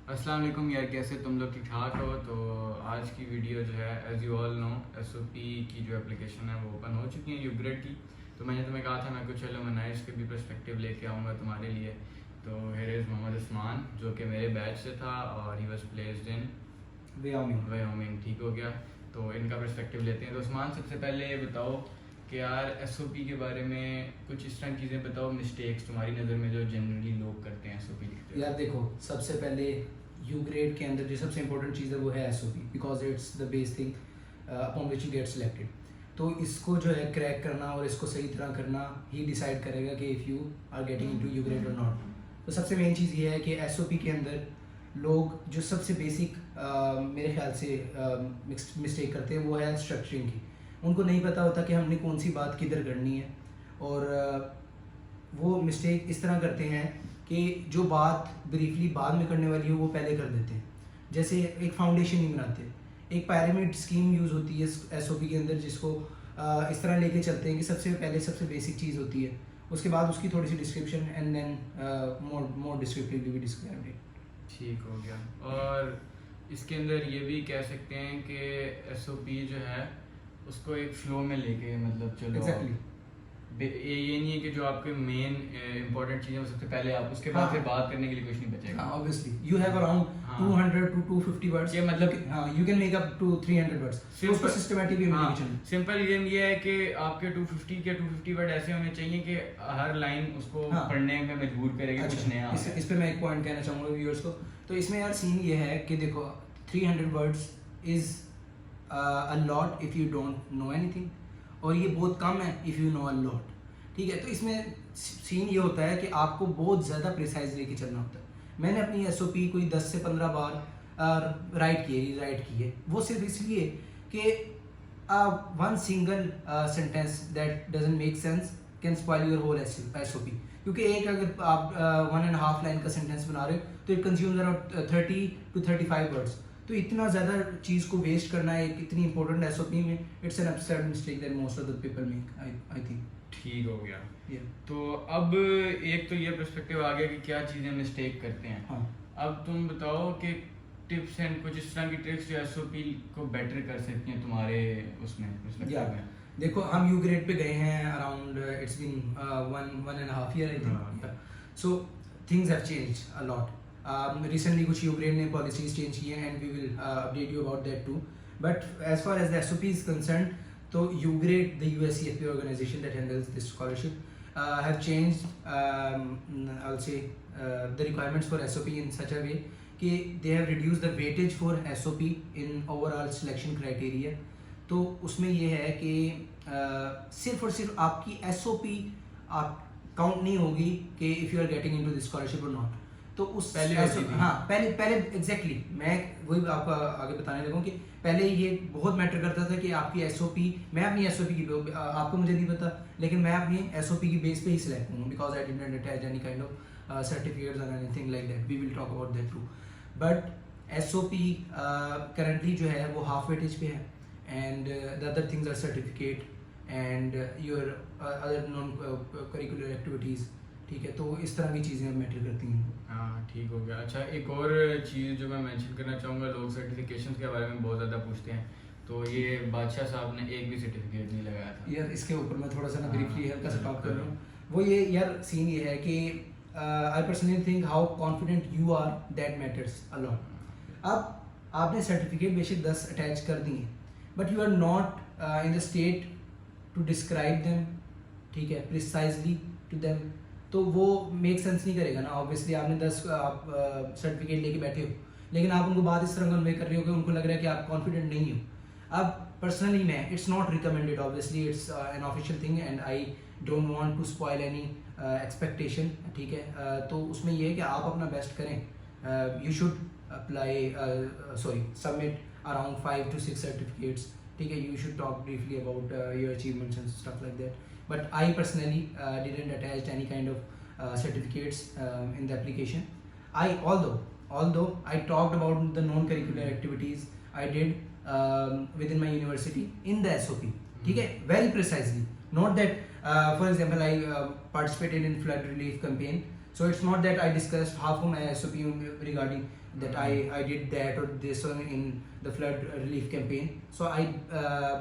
अस्सलाम वालेकुम यार, कैसे तुम लोग ठीक ठाक हो। तो आज की वीडियो जो है as you all know SOP की जो एप्लीकेशन है वो ओपन हो चुकी है यूग्रेड की। तो मैंने तुम्हें कहा था मैं कुछ एलुमनाइज के भी पर्सपेक्टिव लेके आऊँगा तुम्हारे लिए। तो हियर इज़ मोहम्मद उस्मान जो कि मेरे बैच से था और he was placed in Wyoming. ठीक हो गया। तो इनका पर्सपेक्टिव लेते हैं। तो उस्मान, सबसे पहले ये बताओ कि यार एसओपी के बारे में कुछ इस तरह की चीज़ें बताओ, मिस्टेक्स तुम्हारी नज़र में जो जनरली लोग करते हैं एसओपी लिखते हैं। यार देखो, सबसे पहले यू ग्रेड के अंदर जो सबसे इंपॉर्टेंट चीज़ है वो है SOP, because it's the base thing upon which you get selected. तो इसको जो है क्रैक करना और इसको सही तरह करना ही डिसाइड करेगा कि if you are getting into U grade और नॉट। तो सबसे मेन चीज़ ये है कि एसओपी के अंदर लोग जो सबसे बेसिक मेरे ख्याल से मिस्टेक करते हैं वो है स्ट्रक्चरिंग की। उनको नहीं पता होता कि हमने कौन सी बात किधर करनी है, और वो मिस्टेक इस तरह करते हैं कि जो बात ब्रीफली बाद में करने वाली हो वो पहले कर देते हैं। जैसे एक फाउंडेशन नहीं बनाते, एक पिरामिड स्कीम यूज़ होती है एसओपी के अंदर, जिसको इस तरह लेके चलते हैं कि सबसे पहले सबसे बेसिक चीज़ होती है, उसके बाद उसकी थोड़ी सी description and then more descriptively we describe it. ठीक हो गया। और इसके अंदर ये भी कह सकते हैं कि एसओपी जो है उसको एक फ्लो में लेके मतलब चलो। एग्जैक्टली। ये नहीं है कि जो आपके मेन इंपॉर्टेंट चीज़ें सबसे पहले आप उसके बाद फिर बात करने के लिए कुछ नहीं बचेगा। हाँ, obviously you have around 200 to 250 words. ये मतलब हाँ, you can make up to 300 words. उसको सिस्टमैटिक वे में लेके चलना। सिंपल ये है कि आपके 250 के 250 वर्ड ऐसे होने चाहिए कि हर लाइन उसको पढ़ने में मजबूर करेगी। अच्छा, कुछ नया इस पे मैं एक पॉइंट कहना चाहूँगा व्यूअर्स को। तो इसमें यार सीन ये है कि देखो, 300 words is a lot if you don't know anything, और ये बहुत कम है if you know a lot. ठीक है, तो इसमें सीन ये होता है कि आपको बहुत ज़्यादा प्रिसाइज लेके चलना होता है। मैंने अपनी एसओपी कोई 10 से 15 बार राइट की है, वो सिर्फ इसलिए कि one single sentence that doesn't make sense can spoil your whole SOP. क्योंकि एक अगर आप 1.5 लाइन का सेंटेंस बना रहे हो तो it consumes around 30 to 35 words. तो इतना ज़्यादा चीज़ को वेस्ट करना है एक इतनी इंपॉर्टेंट एसओपी में, it's an absurd mistake that most of the people make, I think. ठीक हो गया। तो अब एक तो ये पर्सपेक्टिव आ गया कि क्या चीज़ें मिस्टेक करते हैं। हाँ। अब तुम बताओ कि टिप्स एंड कुछ इस तरह की ट्रिक्स जो एसओपी को बेटर कर सकती हैं तुम्हारे उसमें पर्सपेक्टिव में। देखो, हम यू ग्रेड पे गए हैं around it's been 1.5 year I think. So things have changed a lot. Recently कुछ यू ग्रेड ने पॉलिसीज चेंज की हैं and we will update you about that too. But as far as the SOP is concerned, तो UGRADE, the USCFP organization that handles this scholarship, have changed, I'll say, the requirements for SOP in such a way कि they have reduced the weightage for SOP in overall selection criteria। तो उसमें ये है कि सिर्फ और सिर्फ आपकी SOP आप काउंट नहीं होगी कि if you are getting into this scholarship or not। तो उस पहले एग्जैक्टली मैं वही आपको आगे बताने लगा कि पहले ये बहुत मैटर करता था कि आपकी एसओपी, मैं अपनी एसओपी की आपको मुझे नहीं पता, लेकिन मैं अपनी एसओपी की बेस पे ही सिलेक्ट हूँ, because I did not attach any kind of certificates और anything like that. We will talk about that too. But SOP currently जो है वो हाफ वेटेज पे है, and the other things are certificate and your other non curricular activities. ठीक है, तो इस तरह की चीज़ें मैटर करती हैं। हाँ, ठीक हो गया। अच्छा, एक और चीज़ जो मैं मेंशन करना चाहूँगा, लोग सर्टिफिकेशन के बारे में बहुत ज़्यादा पूछते हैं। तो ये बादशाह साहब ने एक भी सर्टिफिकेट नहीं लगाया था यार। इसके ऊपर मैं थोड़ा सा ना ब्रीफली हल्का सा टॉक कर रहा हूँ। वो ये यार सीन ये है कि I personally think how confident you are that matters a lot. अब आपने सर्टिफिकेट बेशक 10 अटैच कर दिए, but you are not in the state to describe them, ठीक है, प्रिसाइजली टू देम, तो वो मेक सेंस नहीं करेगा ना। ऑब्वियसली आपने 10 आप सर्टिफिकेट लेके बैठे हो, लेकिन आप उनको बात इस तरह कन्वे कर रहे हो कि उनको लग रहा है कि आप कॉन्फिडेंट नहीं हो। अब पर्सनली मैं, it's not recommended, obviously it's an official thing and I don't want to spoil any expectation. ठीक है, तो उसमें ये है कि आप अपना बेस्ट करें। You should apply submit around 5 to 6 certificates. ठीक है, you should talk briefly about your achievements and stuff like that. But I personally didn't attach any kind of certificates in the application. Although I talked about the non-curricular activities I did within my university in the SOP. ठीक है, very precisely. Not that, for example, I participated in flood relief campaign. So it's not that I discussed half of my SOP regarding that I did that or this one in the flood relief campaign. So I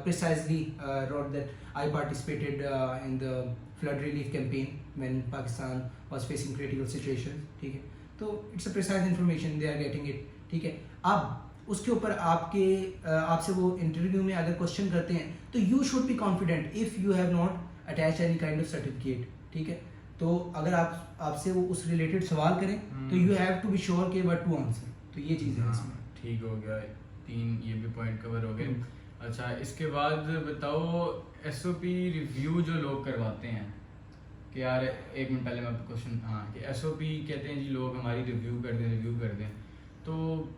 precisely wrote that I participated in the flood relief campaign when Pakistan was facing critical situations. ठीक है, तो it's a precise information they are getting it. ठीक है, अब उसके ऊपर आपसे वो इंटरव्यू में अगर क्वेश्चन करते हैं तो you should be confident if you have not attach any kind of certificate. ठीक है, तो अगर आपसे वो उस रिलेटेड सवाल करें तो you have to be sure के व्हाट टू आंसर. तो ये चीज़ है इसमें. ठीक हो गया, 3 ये भी पॉइंट कवर हो गए. अच्छा, इसके बाद बताओ एसओपी रिव्यू जो लोग करवाते हैं कि यार एक मिनट पहले मैं क्वेश्चन, हाँ, कि एसओपी कहते हैं जी लोग हमारी रिव्यू कर दें तो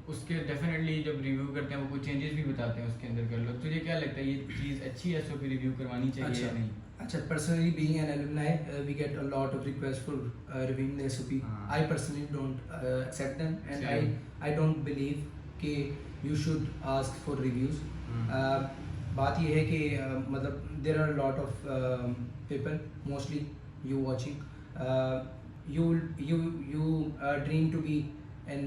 उसके डेफिनेटली जब रिव्यू करते हैं वो कुछ चेंजेस भी बताते हैं उसके अंदर कर लो. तुझे क्या लगता है ये चीज़ अच्छी है एसओपी रिव्यू करवानी चाहिए या नहीं? अच्छा, personally being an alumni, we get a lot of requests for reviewing the SOP. I personally don't accept them, and I don't believe कि you should ask for reviews. बात ये है कि मतलब there are a lot of people, mostly you watching, you dream to be an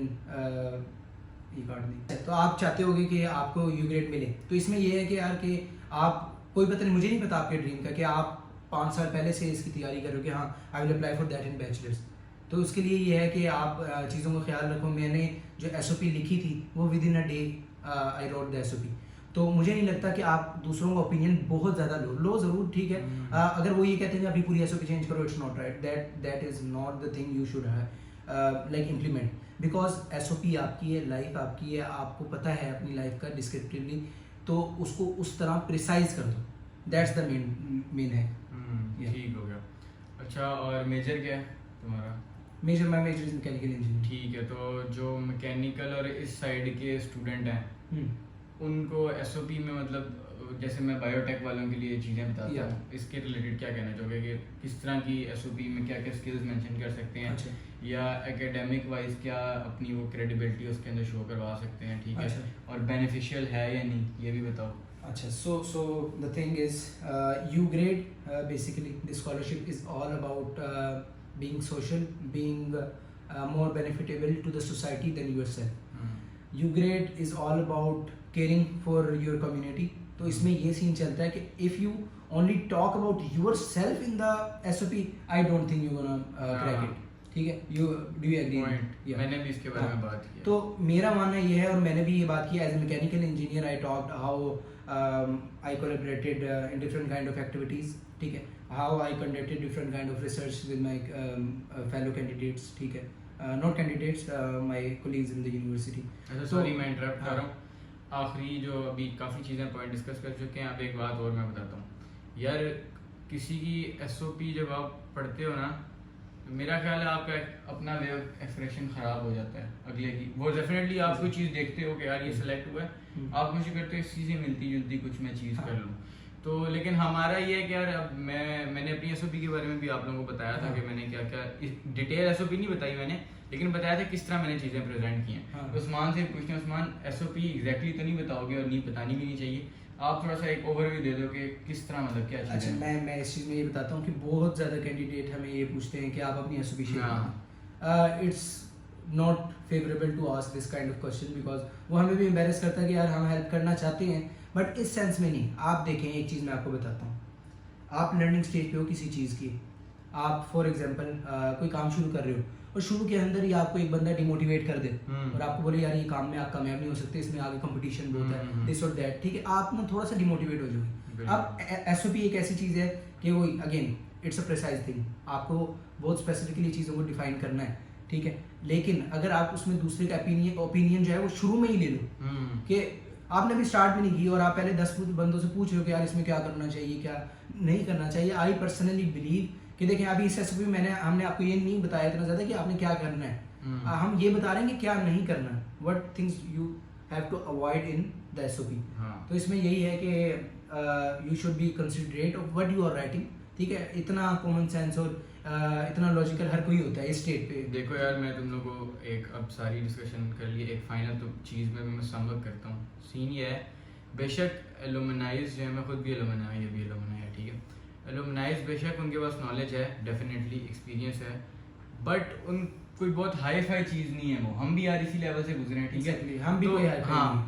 तो आप चाहते होगे कि आपको यू ग्रेड मिले. तो इसमें ये है कि यार कि आप कोई पता नहीं, मुझे नहीं पता आपके ड्रीम का कि आप 5 साल पहले से इसकी तैयारी करोगे. हाँ, I will apply for that in bachelors. तो उसके लिए ये है कि आप चीज़ों का ख्याल रखो. मैंने जो एसओपी लिखी थी वो with in a day I wrote the SOP. तो मुझे नहीं लगता कि आप दूसरों का ओपिनियन बहुत ज़्यादा लो ज़रूर, ठीक है. अगर वो ये कहते हैं अभी पूरी एसओपी चेंज करो, it's not right. That is not the thing you should like implement, because SOP आपकी है, लाइफ आपकी है, आपको पता है अपनी लाइफ का डिस्क्रिप्टिवली, तो उसको उस तरह प्रिसाइज कर दो. दैट्स द मेन है. ठीक हो गया. अच्छा, और मेजर क्या है तुम्हारा? My major is mechanical engineering. ठीक है, तो जो मैकेनिकल और इस साइड के स्टूडेंट हैं उनको एसओपी में मतलब जैसे मैं बायोटेक वालों के लिए चीज़ें बताता हूँ, इसके रिलेटेड क्या कहना चाहोगे कि किस तरह की एसओपी में क्या क्या स्किल्स मेंशन कर सकते हैं? अच्छा. या एकेडमिक वाइज क्या अपनी वो क्रेडिबिलिटी उसके अंदर शो करवा सकते हैं? ठीक है. अच्छा. और बेनिफिशियल है या नहीं ये भी बताओ. अच्छा, so the thing is U grade basically the scholarship is all about being social, being more benefitable to the society than yourself. U grade is all about caring for your community. तो इसमें ये scene चलता है कि if you only talk about yourself in the SOP, I don't think you're gonna crack it. ठीक है, do you agree? Yeah. मैंने भी इसके बारे में बात की. तो मेरा मानना ये है, और मैंने भी ये बात की, as a mechanical engineer I talked how I collaborated in different kind of activities. ठीक है, how I conducted different kind of research with my fellow candidates. ठीक है, not candidates, my colleagues in the university. अच्छा, sorry मैं interrupt कर रहा हूँ. आखिरी जो अभी काफ़ी चीज़ें पॉइंट डिस्कस कर चुके हैं, अब एक बात और मैं बताता हूँ यार. किसी की एसओपी जब आप पढ़ते हो ना, मेरा ख्याल है आपका अपना वे ऑफ एक्सप्रेशन ख़राब हो जाता है अगले की. वो डेफिनेटली आप कोई चीज़ देखते हो कि यार ये सिलेक्ट हुआ है, आप मुझे करते हो इस चीज़ से मिलती जुलती कुछ मैं चीज़ कर लूँ. तो लेकिन हमारा ये है कि यार अब मैंने अपनी एसओपी के बारे में भी आप लोगों को बताया था कि मैंने क्या क्या डिटेल एसओपी नहीं बताई मैंने, लेकिन बताया था किस तरह मैंने चीज़ें प्रेजेंट की हैं. उस्मान से पूछते हैं, उस्मान एसओपी एग्जैक्टली तो नहीं बताओगे और नहीं बतानी भी नहीं चाहिए, आप थोड़ा सा एक ओवरव्यू दे दो कि किस तरह मतलब क्या चीज़. अच्छा, मैं इस चीज़ में ये बताता हूँ कि बहुत ज़्यादा कैंडिडेट हमें ये पूछते हैं कि आप अपनी एसओपी शेयर करें. It's not favourable to ask this kind of question, because वो हमें भी एम्बेरस करता है कि यार हम हेल्प करना चाहते हैं, बट इस सेंस में नहीं. आप देखें, एक चीज़ मैं आपको बताता हूँ, आप लर्निंग स्टेज पे हो किसी चीज़ की, आप फॉर एग्जांपल कोई काम शुरू कर रहे हो और शुरू के अंदर ही आपको एक बंदा डिमोटिवेट कर दे और आपको बोले यार ये काम में आप कामयाब नहीं हो सकते, इसमें आगे कंपटीशन बहुत है, दिस और दैट. ठीक है, आप ना थोड़ा सा डिमोटिवेट हो जाओगे. अब एसओपी एक ऐसी चीज़ है कि वो again it's a precise thing, आपको बहुत स्पेसिफिकली चीज़ों को डिफाइन करना है. ठीक है, लेकिन अगर आप उसमें दूसरे का ओपिनियन जो है वो शुरू में ही ले लो कि आपने भी स्टार्ट में नहीं की और आप पहले 10 बंदों से पूछ रहे हो कि यार इसमें क्या करना चाहिए क्या नहीं करना चाहिए. आई पर्सनली बिलीव कि देखें अभी इस एसओपी में हमने आपको ये नहीं बताया इतना ज़्यादा कि आपने क्या करना है. हम ये बता रहे हैं कि क्या नहीं करना, what things you have to avoid in the SOP. तो इसमें यही है कि you should be considerate of what you are writing. ठीक है, इतना कॉमन सेंस और इतना लॉजिकल हर कोई होता है इस स्टेट पे. देखो यार, मैं तुम लोगों को एक अब सारी डिस्कशन कर लिए, एक फाइनल तो चीज़ में मैं समअप करता हूँ. सीन ये है, बेशक एलुमनाइज जो है, मैं खुद भी एलुमनाई, ये भी एलुमनाई है. ठीक है, एलुमनाइज बेशक उनके पास नॉलेज है, डेफिनेटली एक्सपीरियंस है, बट कोई बहुत हाई फाई चीज़ नहीं है, वो हम भी यार इसी लेवल से गुजरे हैं, ठीक है। Exactly, हम भी कोई high फाई नहीं।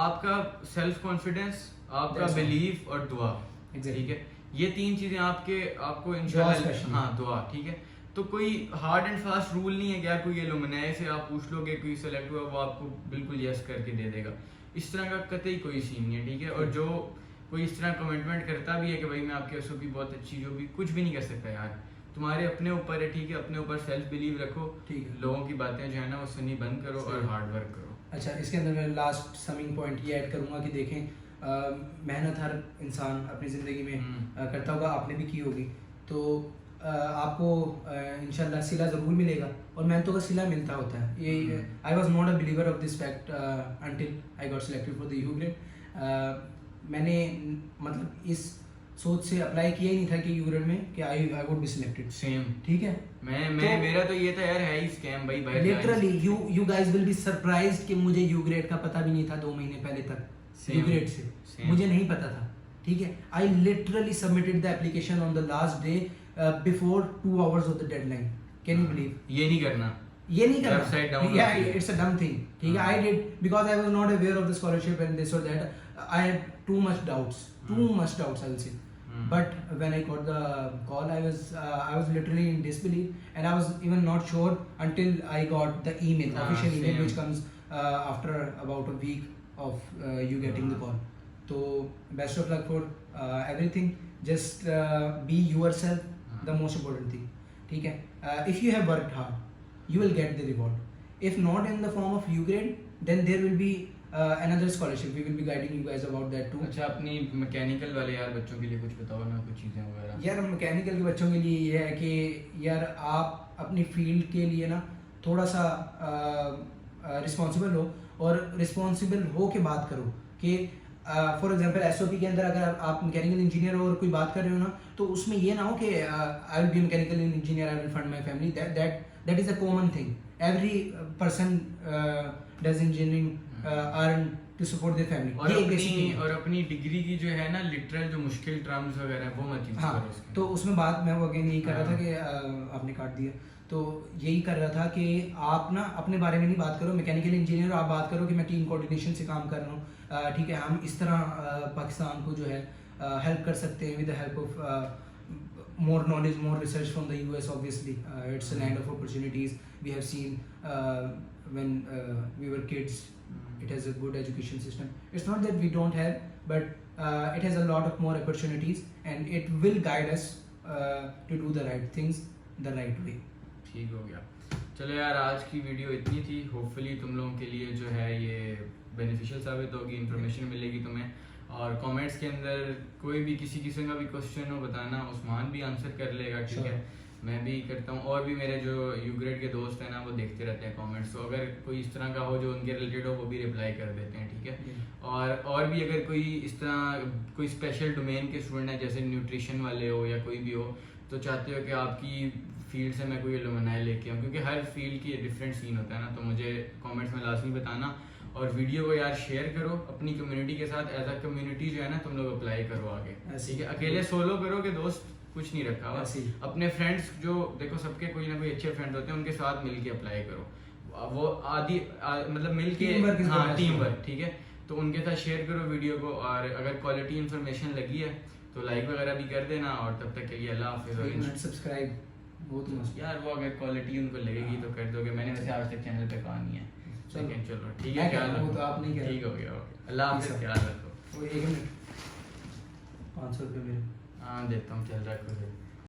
आपका सेल्फ कॉन्फिडेंस, आपका That's all. बिलीफ और दुआ, Exactly. ठीक है, ये तीन चीज़ें आपको दुआ इंशाल्लाह, especially. हाँ दुआ, ठीक है। तो कोई हार्ड एंड फास्ट रूल नहीं है कि यार कोई एलुमनाई से आप पूछ लोगे कोई सेलेक्ट हुआ वो आपको बिल्कुल यस करके दे देगा, इस तरह का कतई कोई सीन नहीं है, ठीक है। और जो कोई इस तरह कमिटमेंट करता भी है कि भाई मैं आपकी एसओपी बहुत अच्छी, जो भी कुछ भी नहीं कर सकता यार, तुम्हारे अपने ऊपर है, ठीक है। अपने ऊपर सेल्फ बिलीव रखो, ठीक है। लोगों की बातें जो है ना वो सुननी बंद करो और हार्ड वर्क करो। अच्छा, इसके अंदर मैं लास्ट समिंग पॉइंट ये ऐड करूँगा कि देखें मेहनत हर इंसान अपनी ज़िंदगी में करता होगा, आपने भी की होगी, तो आपको इंशाल्लाह सिला ज़रूर मिलेगा, और मेहनतों का सिला मिलता होता है। ये I was not a believer of this fact until I got selected for the you grade. मैंने मतलब इस सोच से अप्लाई किया ही नहीं था कि यू ग्रेड में कि I would be selected. Same, ठीक है। मेरा तो ये था यार, है ही स्कैम भाई, literally you guys will be surprised कि मुझे यू ग्रेड का पता भी नहीं था 2 महीने पहले तक। यू ग्रेड से मुझे नहीं पता था, ठीक है। I literally submitted the application on the last day before 2 hours of the deadline. Can you believe? ये नहीं करना, ये नहीं Website करना, download yeah, कीजिए। it's a dumb thing, ठीक है। I did because I was not aware of the scholarship and this or that. I had too much doubts, I will say. But when I got the call, I was literally in disbelief, and I was even not sure until I got the email, official email, same. which comes after about a week of you getting the call. So best of luck for everything. Just be yourself, the most important thing, ठीक है। If you have worked hard, you will get the reward. If not in the form of U grade, then there will be another scholarship. We will be guiding you guys about that too. अच्छा, अपनी mechanical वाले यार बच्चों के लिए कुछ बताओ ना, कुछ चीज़ें वगैरह। यार मैकेनिकल के बच्चों के लिए ये है कि यार आप अपनी फील्ड के लिए ना थोड़ा सा रिस्पॉन्सिबल हो, और रिस्पॉन्सिबल हो के बात करो कि फॉर एग्जांपल एसओपी के अंदर अगर आप मैकेनिकल इंजीनियर हो और कोई बात कर रहे हो ना, तो उसमें ये ना हो कि I will be mechanical engineer, I will fund my family. That is a common thing, every person does engineering earn to support their family. और अपनी डिग्री की जो है ना लिटरल जो मुश्किल टर्म्स वगैरह है वो मत यूज हाँ, करो उसके। तो उसमें बात मैं वो अगेन यही कर रहा था कि आपने काट दिया, तो यही कर रहा था कि आप ना अपने बारे में नहीं बात करो, मैकेनिकल इंजीनियर आप बात करो कि मैं टीम कोऑर्डिनेशन से काम कर रहा हूँ, ठीक है। हम इस तरह पाकिस्तान को जो है हेल्प कर सकते हैं with the help of more knowledge, more research from the US. Obviously, it's a land of opportunities. We have seen when we were kids, it has a good education system. It's not that we don't have, but it has a lot of more opportunities, and it will guide us to do the right things the right way. ठीक हो गया। चलो यार, आज की video इतनी थी। Hopefully तुम लोगों के लिए जो है ये बेनिफिशियल साबित होगी, इन्फॉर्मेशन मिलेगी तुम्हें। और कमेंट्स के अंदर कोई भी किसी किस्म का भी क्वेश्चन हो बताना, उस्मान भी आंसर कर लेगा, ठीक है। मैं भी करता हूँ, और भी मेरे जो यू ग्रेड के दोस्त हैं ना वो देखते रहते हैं कमेंट्स, तो अगर कोई इस तरह का हो जो उनके रिलेटेड हो वो भी रिप्लाई कर देते हैं, ठीक है। और भी अगर कोई इस तरह कोई स्पेशल डोमेन के स्टूडेंट है, जैसे न्यूट्रिशन वाले हो या कोई भी हो, तो चाहते हो कि आपकी फील्ड से मैं कोई एलुमनाई लेके आऊँ, क्योंकि हर फील्ड की डिफरेंट सीन होता है ना, तो मुझे कमेंट्स में लाजमी बताना। और वीडियो को यार शेयर करो अपनी कम्युनिटी के साथ, एज अ कम्युनिटी जो है ना तुम लोग अप्लाई करो आगे, ठीक है। अकेले सोलो करोगे दोस्त कुछ नहीं रखा हुआ, अपने फ्रेंड्स जो देखो सबके कोई ना कोई अच्छे फ्रेंड्स होते हैं, उनके साथ मिलके अप्लाई करो, वो मतलब मिलके, हाँ टीम वर्क, ठीक है। तो उनके साथ शेयर करो वीडियो को, और अगर क्वालिटी इन्फॉर्मेशन लगी है तो लाइक वगैरह भी कर देना। और तब तक के लिए अल्लाह हाफिज़। और सब्सक्राइब बहुत मस्त यार, वो अगर क्वालिटी उनको लगेगी तो कर दोगे। मैंने वैसे आज तक चैनल पे कहा नहीं है, लेकिन चलो ठीक है, ख्याल रखो। तो आप नहीं कह रहे, ठीक हो गया, ओके, अल्लाह हाफिज़, ख्याल रखो। 1 मिनट 500 रुपये मेरे, हाँ देता हूँ, चल रखो।